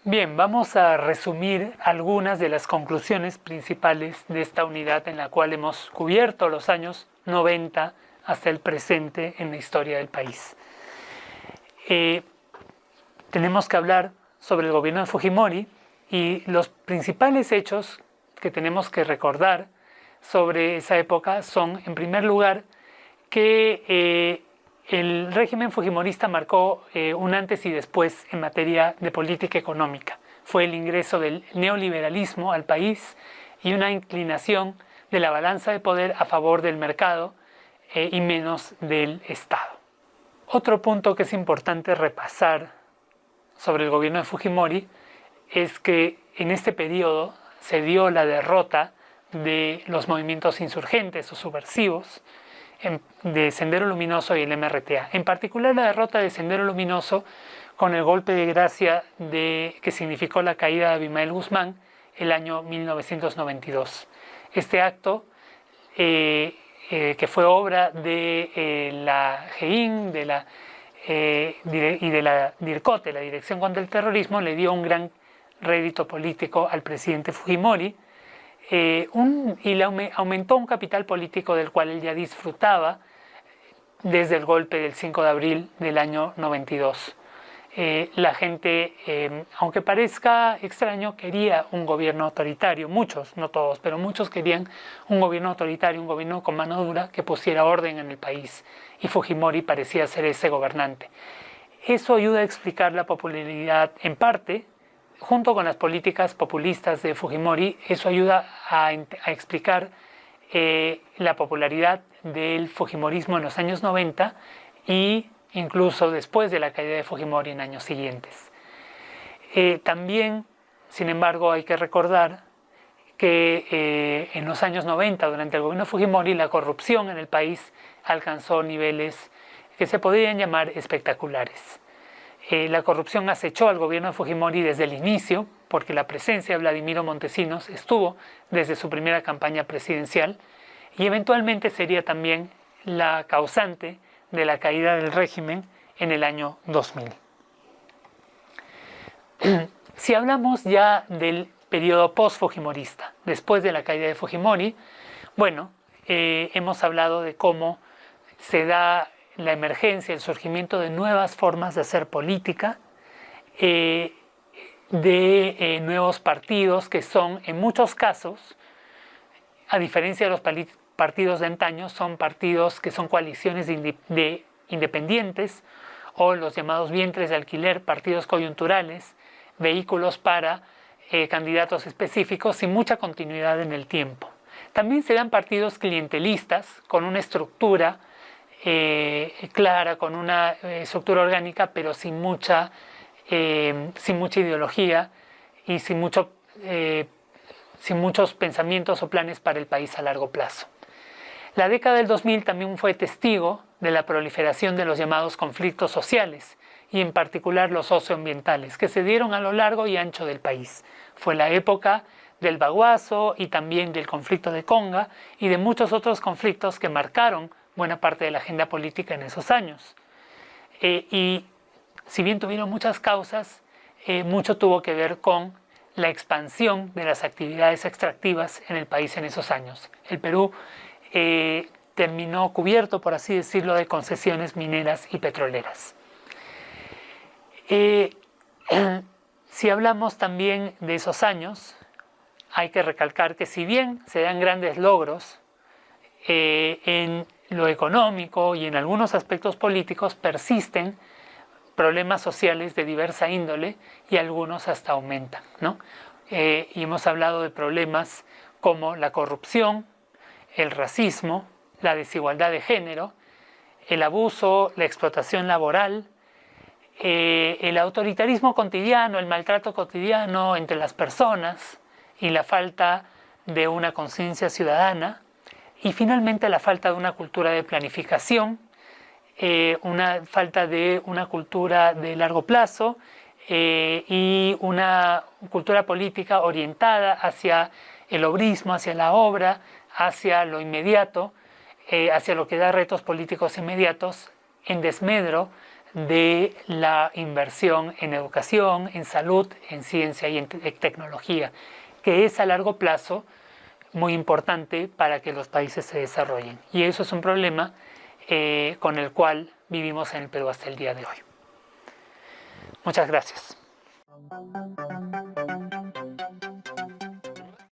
Bien, vamos a resumir algunas de las conclusiones principales de esta unidad en la cual hemos cubierto los años 90 hasta el presente en la historia del país. Tenemos que hablar sobre el gobierno de Fujimori y los principales hechos que tenemos que recordar sobre esa época son, en primer lugar, que el régimen fujimorista marcó un antes y después en materia de política económica. Fue el ingreso del neoliberalismo al país y una inclinación de la balanza de poder a favor del mercado y menos del Estado. Otro punto que es importante repasar sobre el gobierno de Fujimori es que en este periodo se dio la derrota de los movimientos insurgentes o subversivos de Sendero Luminoso y el MRTA. En particular la derrota de Sendero Luminoso con el golpe de gracia que significó la caída de Abimael Guzmán el año 1992. Este acto, que fue obra de la GEIN y de la DIRCOTE, la Dirección contra el Terrorismo, le dio un gran rédito político al presidente Fujimori, y le aumentó un capital político del cual él ya disfrutaba desde el golpe del 5 de abril del año 92. La gente, aunque parezca extraño, quería un gobierno autoritario. Muchos, no todos, pero muchos querían un gobierno autoritario, un gobierno con mano dura que pusiera orden en el país. Y Fujimori parecía ser ese gobernante. Eso ayuda a explicar la popularidad en parte. Junto con las políticas populistas de Fujimori, eso ayuda a explicar la popularidad del fujimorismo en los años 90 y incluso después de la caída de Fujimori en años siguientes. También, sin embargo, hay que recordar que en los años 90, durante el gobierno de Fujimori, la corrupción en el país alcanzó niveles que se podrían llamar espectaculares. La corrupción acechó al gobierno de Fujimori desde el inicio, porque la presencia de Vladimiro Montesinos estuvo desde su primera campaña presidencial y eventualmente sería también la causante de la caída del régimen en el año 2000. Si hablamos ya del periodo post-fujimorista, después de la caída de Fujimori, bueno, hemos hablado de cómo se da la emergencia, el surgimiento de nuevas formas de hacer política, de nuevos partidos que son, en muchos casos, a diferencia de los partidos de antaño, son partidos que son coaliciones de independientes o los llamados vientres de alquiler, partidos coyunturales, vehículos para candidatos específicos sin mucha continuidad en el tiempo. También se dan partidos clientelistas con una estructura clara, con una estructura orgánica, pero sin mucha ideología y sin muchos pensamientos o planes para el país a largo plazo. La década del 2000 también fue testigo de la proliferación de los llamados conflictos sociales y en particular los socioambientales que se dieron a lo largo y ancho del país. Fue la época del Baguazo y también del conflicto de Conga y de muchos otros conflictos que marcaron buena parte de la agenda política en esos años. Y si bien tuvieron muchas causas, mucho tuvo que ver con la expansión de las actividades extractivas en el país en esos años. El Perú terminó cubierto, por así decirlo, de concesiones mineras y petroleras. Si hablamos también de esos años, hay que recalcar que si bien se dan grandes logros en lo económico y en algunos aspectos políticos, persisten problemas sociales de diversa índole y algunos hasta aumentan, ¿no? Y hemos hablado de problemas como la corrupción, el racismo, la desigualdad de género, el abuso, la explotación laboral, el autoritarismo cotidiano, el maltrato cotidiano entre las personas y la falta de una conciencia ciudadana, y finalmente la falta de una cultura de planificación, una falta de una cultura de largo plazo y una cultura política orientada hacia el obrismo, hacia la obra, hacia lo inmediato, hacia lo que da retos políticos inmediatos, en desmedro de la inversión en educación, en salud, en ciencia y en tecnología, que es a largo plazo muy importante para que los países se desarrollen. Y eso es un problema con el cual vivimos en el Perú hasta el día de hoy. Muchas gracias.